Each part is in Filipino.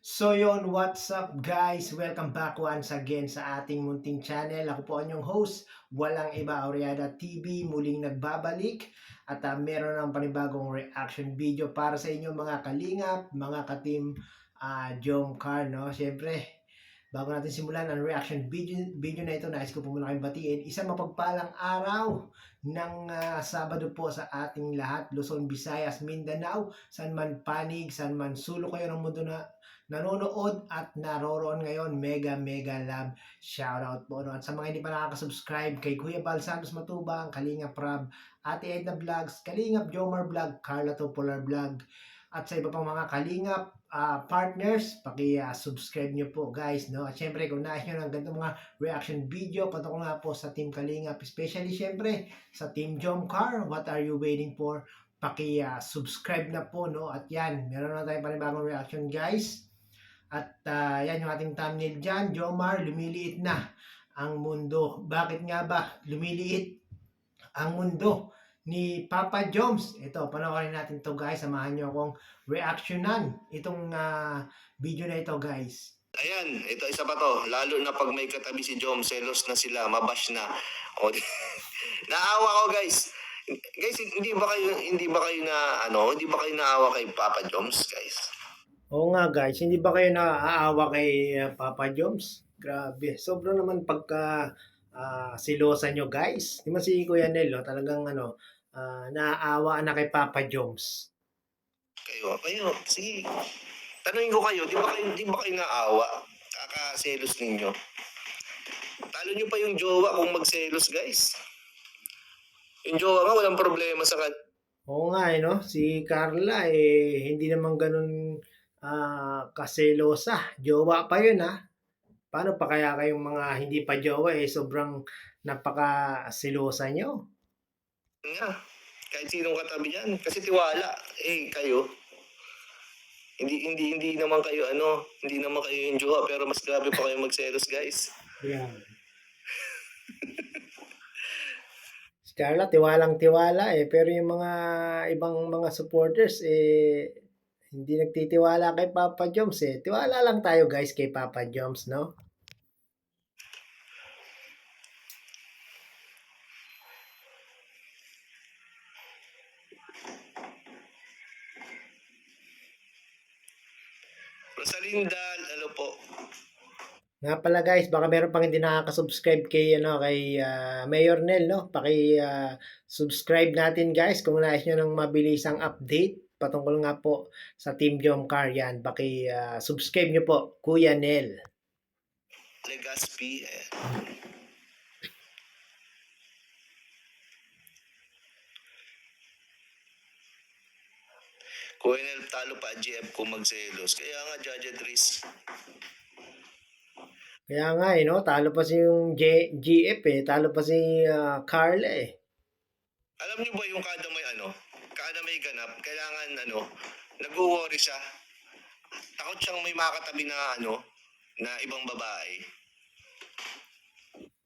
So yon, what's up guys? Welcome back once again sa ating munting channel. Ako po ang inyong host, walang iba, Aureada TV, muling nagbabalik. At meron ng panibagong reaction video para sa inyo mga kalingap, mga ka-team Jomcar, no? Siyempre, bago natin simulan ang reaction video na ito, nais ko po muna kayong batiin. Isang mapagpalang araw ng Sabado po sa ating lahat, Luzon, Visayas, Mindanao, saan man panig, saan man sulok kayo ng mundo na nanonood at naroroon ngayon, mega love shoutout po, no? At sa mga hindi pa nakaka-subscribe kay Kuya Bal Santos Matubang, Kalingap Rab, Ate Edna Vlogs, Kalingap Jomar Vlog, Carla Topolar Vlog, at sa iba pang mga Kalingap partners, paki-subscribe nyo po guys, no? At syempre kung nais nyo ng ganito mga reaction video patungkol nga po sa Team Kalingap, especially syempre sa Team Jomcar, what are you waiting for? Paki-subscribe na po, no? At yan, meron na tayong panibagong reaction guys. At yan yung ating thumbnail dyan, Jomar, lumiliit na ang mundo. Bakit nga ba lumiliit ang mundo ni Papa Joms? Ito, panoorin natin to guys. Samahan nyo akong reactionan itong video na ito guys. Ayan, ito isa pa to. Lalo na pag may katabi si Jom, selos na sila, mabash na. O, naawa ko guys. Guys, hindi ba kayo naawa kay Papa Joms, guys? Oo nga guys, hindi ba kayo naaawa kay Papa Joms? Grabe, sobrang naman pagka silosa nyo guys. Di ba si Kuya Nel, no? Talagang naaawa na kay Papa Joms. Kayo, sige. Tanungin ko kayo, di ba kayo naawa? Kakaselos ninyo. Talo nyo pa yung jowa kung magselos, guys. Yung jowa nga, walang problema sa kanya. Oo nga, no? Si Carla, hindi naman ganun kaselosa. Jowa pa yun, ha? Paano pa kaya kayong mga hindi pa jowa, sobrang napaka-selosa nyo? Nga, kahit sinong katabi yan. Kasi tiwala. Kayo, hindi naman kayo hindi naman kayo yung jowa, pero mas grabe pa kayo magselos, guys. Yeah. Si Carla, tiwalang-tiwala pero yung mga ibang mga supporters hindi nagtitiwala kay Papa Joms Tiwala lang tayo guys kay Papa Joms, no? Rosalinda, ano po? Nga pala guys, baka meron pang hindi nakaka-subscribe kay Mayor Nel, no? Subscribe natin guys kung nais niyo ng mabilisang update patungkol nga po sa Team Jomcar yan. Subscribe niyo po, Kuya Nel. Legaspi. Kuya Nel, talo pa GF kung magselos. Kaya nga, Judge Dris. Kaya nga no? Talo pa si yung GF talo pa si Carla Alam niyo ba yung kada may ganap, kailangan nag-worry siya. Takot siyang may makatabi na na ibang babae.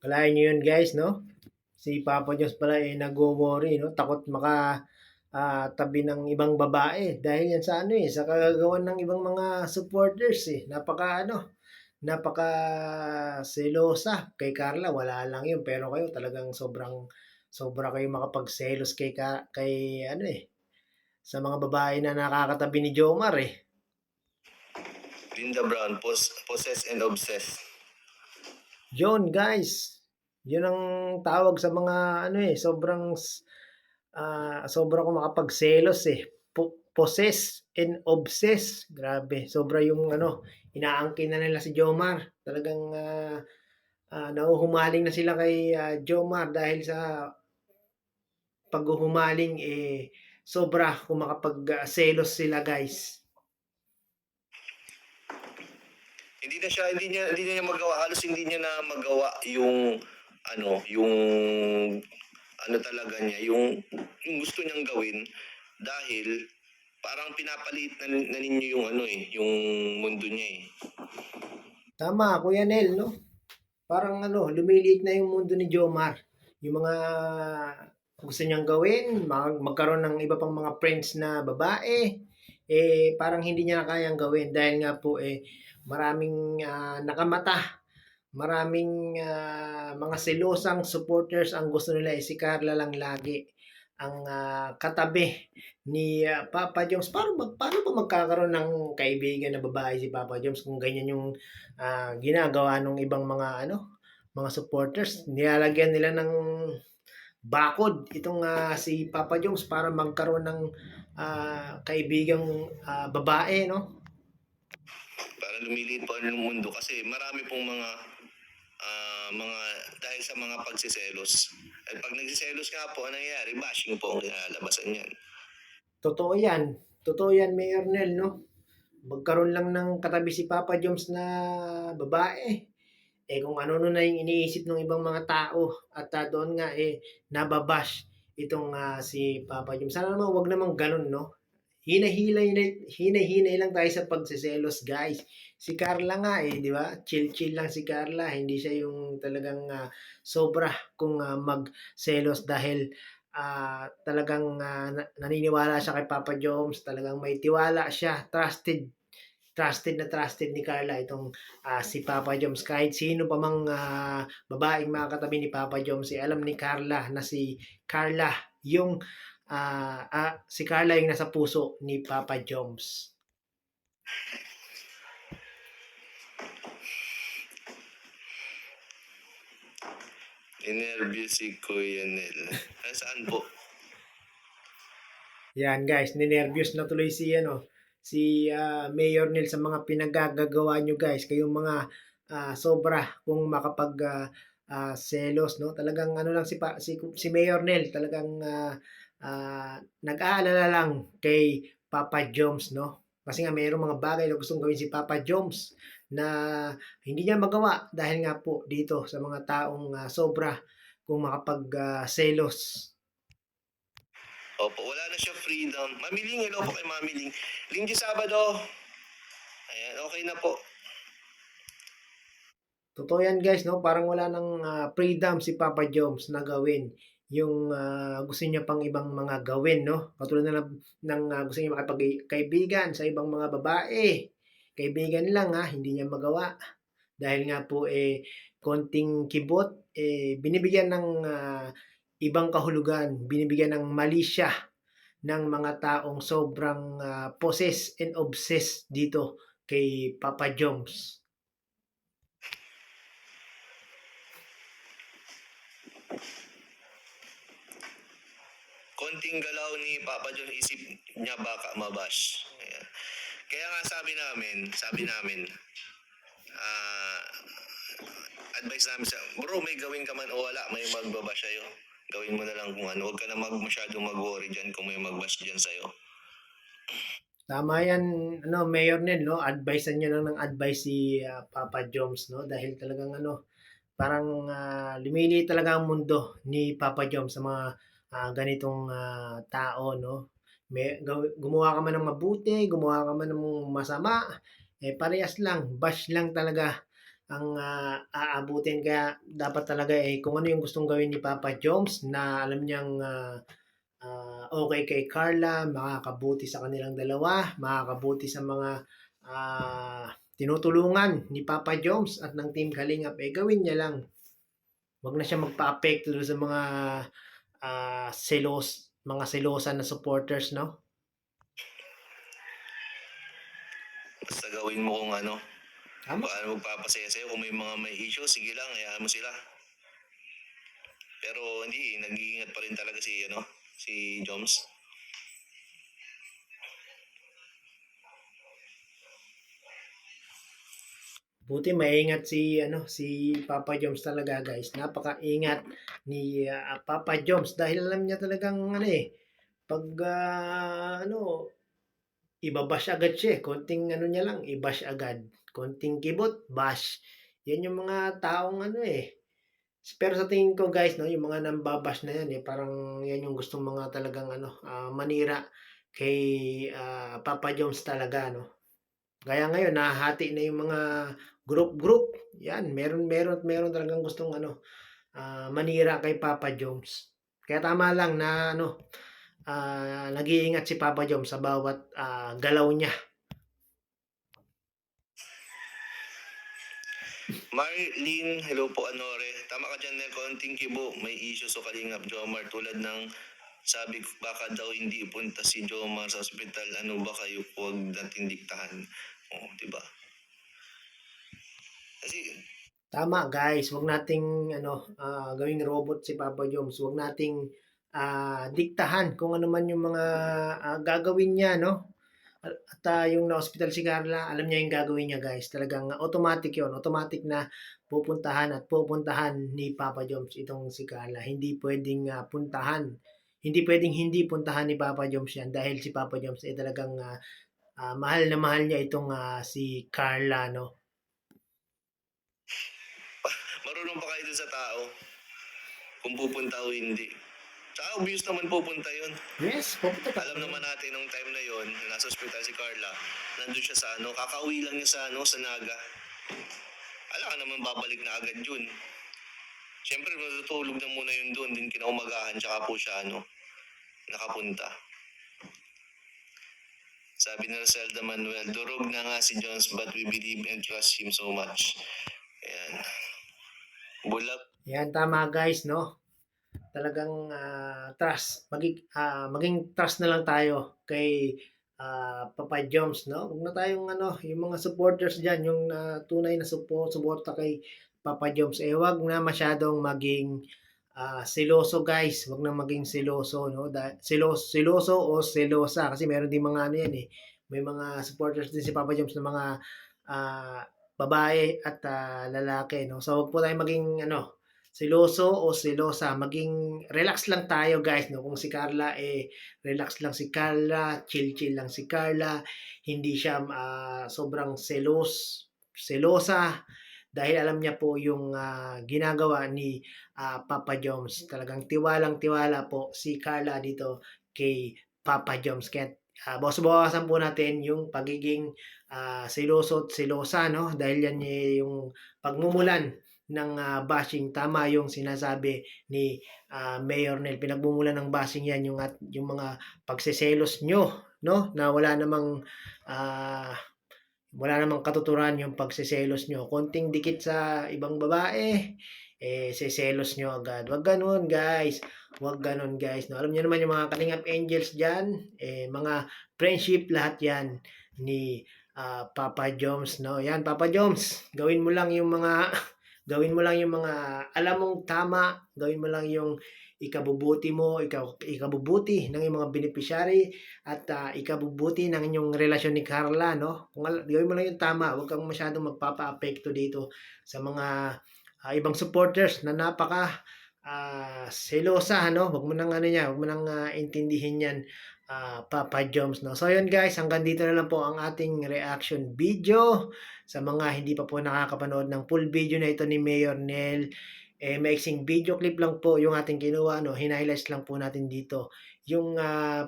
Kalahin nyo yun guys, no? Si Papa Diyos pala nag-worry, no? Takot tabi ng ibang babae dahil yan sa sa kagagawan ng ibang mga supporters napaka selosa kay Carla. Wala lang yun, pero kayo talagang sobra kayo makapagselos kay sa mga babae na nakakatabi ni Jomar Linda Brown, possessed and obsessed. Yun guys, yun ang tawag sa mga sobra ko makapagselos possess and obsess. Grabe, sobra yung inaangkin na nila si Jomar. Talagang nauhumaling na sila kay Jomar dahil sa paghuhumaling sobra kung makapagselos sila guys. Hindi niya magawa, halos hindi niya na magawa yung talaga niya, yung gusto niyang gawin dahil parang pinapaliit na ninyo yung yung mundo niya Tama, Kuya Nel, no? Parang lumiliit na yung mundo ni Jomar. Yung mga gusto niyang gawin, magkaroon ng iba pang mga friends na babae, parang hindi niya na kayang gawin dahil nga po maraming nakamata, maraming mga selosang supporters ang gusto nila si Carla lang lagi ang katabi ni Papa Joms. Paano ba magkakaroon ng kaibigan na babae si Papa Joms kung ganyan yung ginagawa ng ibang mga supporters? Nilalagyan nila ng bakod itong si Papa Joms para magkaroon ng kaibigang babae, no? Para lumiliit pa rin ang mundo kasi marami pong mga dahil sa mga pagsiselos. At pag nagsiselos nga po, ano nangyayari? Bashing po ang kinalabasan yan. Totoo yan. Totoo yan, Mayor Nel, no? Magkaroon lang ng katabi si Papa Joms na babae. Kung ano na yung iniisip ng ibang mga tao at doon nga nababash itong si Papa Joms. Sana naman wag namang ganun, no? Hinay-hinay lang tayo sa pagseselos, guys. Si Carla nga di ba? Chill-chill lang si Carla. Hindi siya yung talagang sobra kung magselos dahil talagang naniniwala siya kay Papa Joms. Talagang may tiwala siya. Trusted ni Carla itong si Papa Joms. Kahit sino pa mang babaeng makakatabi ni Papa Joms, alam ni Carla na si Carla yung si Carla yung nasa puso ni Papa Joms. Inerview si Kuya Nel. Saan po? Yan guys, ninervyos na tuloy si Mayor Nel sa mga pinagagagawa nyo guys. Kayong mga sobra kung makapag selos, no? Talagang ano lang si Mayor Nel, talagang nag-aalala lang kay Papa Joms, no? Kasi nga mayroong mga bagay na gustong gawin si Papa Joms na hindi niya magawa dahil nga po dito sa mga taong sobra kung makapag selos. Opo, wala na siya freedom. Mamiling, hello po kay Mamiling. Linggo Sabado. Ayan, okay na po. Totoo yan guys, no? Parang wala nang freedom si Papa Joms na gawin yung gusto niya pang ibang mga gawin, no? Katulad na ng gusto niya makipagkaibigan sa ibang mga babae. Kaibigan lang hindi niya magawa. Dahil nga po konting kibot, binibigyan ng ibang kahulugan, binibigyan ng mali siya ng mga taong sobrang possessed and obsessed dito kay Papa Joms. Konting galaw ni Papa John, isip niya baka mabash. Ayan. Kaya nga sabi namin, advice namin sa, bro, may gawin ka man o wala, may magbabash sa'yo. Gawin mo na lang kung ano. Huwag ka na masyadong mag-worry dyan kung may magbash dyan sa'yo. Tama yan, Mayor Nel, no? Advisean niyo lang ng advice si Papa Joms, no? Dahil talagang parang lumiliit talaga ang mundo ni Papa Joms sa mga ganitong tao, no? Gumawa ka man ng mabuti, gumawa ka man ng masama, parehas lang, bash lang talaga ang aabutin. Kaya dapat talaga kung ano yung gustong gawin ni Papa Joms na alam niyang okay kay Carla, makakabuti sa kanilang dalawa, makakabuti sa mga tinutulungan ni Papa Joms at ng Team Kalingap, gawin niya lang. Huwag na siya magpa-apekto sa mga mga selosan na supporters, no? Basta gawin mo kung ano. Tama. Baka magpapasaya sa'yo kung may mga may issue, sige lang, hayaan mo sila. Pero hindi, nag-iingat pa rin talaga si Joms. Buti maingat si Papa Joms talaga guys. Napaka-ingat ni Papa Joms dahil alam niya talagang pag ibabash agad siya. Konting niya lang, ibash agad. Konting kibot, bash. Yan yung mga taong Pero sa tingin ko guys, no, yung mga nambabash na yan parang yan yung gustong mga talagang manira kay Papa Joms talaga, no. Kaya ngayon nahahati na yung mga group. Yan, meron talagang gustong manira kay Papa Joms. Kaya tama lang na nag-iingat si Papa Joms sa bawat galaw niya. Marlene, hello po Anore. Tama ka dyan, Nel, konting kibo. May issue sa Kalingap Jomar tulad ng sabi ko baka daw hindi punta si Jomar sa ospital. Ano ba kayo? Huwag natin diktahan. Oo, diba? Kasi Tama guys, wag nating gawing robot si Papa Joms. Wag nating diktahan kung ano man yung mga gagawin niya, no? At yung na-hospital si Carla, alam niya yung gagawin niya guys. Talagang automatic yon, automatic na pupuntahan ni Papa Joms itong si Carla. Hindi pwedeng puntahan. Hindi pwedeng hindi puntahan ni Papa Joms yan dahil si Papa Joms ay talagang mahal na mahal niya itong si Carla, no? marunong pa kayo dun sa tao kung pupunta o hindi. Tsaka obvious naman pupunta yun. Yes, pupunta ka. Alam naman natin nung time na yon, nasa ospital si Carla, nandun siya sa kakauwi lang niya sa sa Naga. Ala ka naman babalik na agad yun. Siyempre, matutulog na muna yun doon, din kinaumagahan, tsaka po siya nakapunta. Sabi ni Roselda Manuel, durog na nga si Jones but we believe and trust him so much. Ayan. Bulag. Yan, tama guys, no? Talagang trust. Maging trust na lang tayo kay Papa Joms, no? Huwag na tayong yung mga supporters diyan, yung tunay na suporta kay Papa Joms, wag na masyadong maging seloso guys. Wag na maging seloso, no? Seloso o selosa kasi meron din mga yan eh. May mga supporters din si Papa Joms na mga babae at lalaki, no? So wag po tayong maging seloso o selosa, maging relax lang tayo guys, no? Kung si Carla relax lang si Carla, chill lang si Carla, hindi siya sobrang selosa dahil alam niya po yung ginagawa ni Papa Joms. Talagang tiwalang-tiwala po si Carla dito kay Papa Joms. Kaya bawasan po natin yung pagiging seloso at selosa, no? Dahil yan yung pagmumulan ng bashing. Tama yung sinasabi ni Mayor Nel. Pinagmumulan ng bashing yan yung mga pagseselos nyo, no? Na wala namang katuturan yung pagseselos nyo. Konting dikit sa ibang babae, seselos nyo agad. Wag ganun guys. Wag ganun guys. No? Alam niyo naman yung mga Kalingap Angels dyan, mga friendship lahat yan ni Papa Joms, no? Yan, Papa Joms, gawin mo lang yung mga alam mong tama, gawin mo lang yung ikabubuti mo, ikabubuti ng iyong mga beneficiary at ikabubuti ng inyong relasyon ni Carla, no? Kung gawin mo lang yung tama, huwag kang masyadong magpapa-apekto dito sa mga ibang supporters na napaka selosa, no? Huwag mo nang huwag mo nang intindihin yan, Papa Joms, no? So yun guys, hanggang dito na lang po ang ating reaction video. Sa mga hindi pa po nakakapanood ng full video na ito ni Mayor Nel, maiksing video clip lang po yung ating kinuha, no? Hinighlights lang po natin dito yung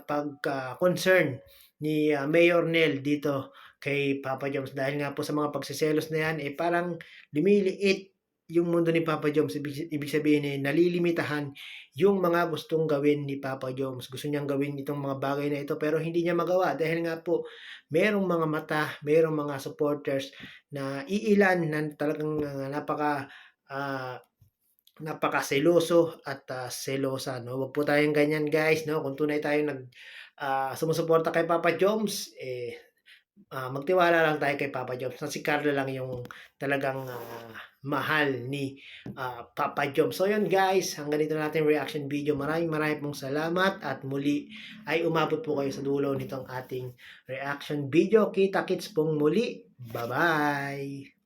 pagka-concern ni Mayor Nel dito kay Papa Joms dahil nga po sa mga pagseselos na yan, parang lumiliit yung mundo ni Papa Joms. Ibig sabihin nalilimitahan yung mga gustong gawin ni Papa Joms. Gusto niyang gawin itong mga bagay na ito pero hindi niya magawa dahil nga po merong mga mata, merong mga supporters na iilan na talagang napakaseloso at selosa, no? Wag po tayong ganyan guys, no? Kung tunay tayong sumusuporta kay Papa Joms, magtiwala lang tayo kay Papa Joms na si Carla lang yung talagang mahal ni Papa Joms. So yun guys, hanggang dito natin reaction video. Maraming pong salamat at muli ay umabot po kayo sa dulo nitong ating reaction video. Kita-kits pong muli. Bye-bye!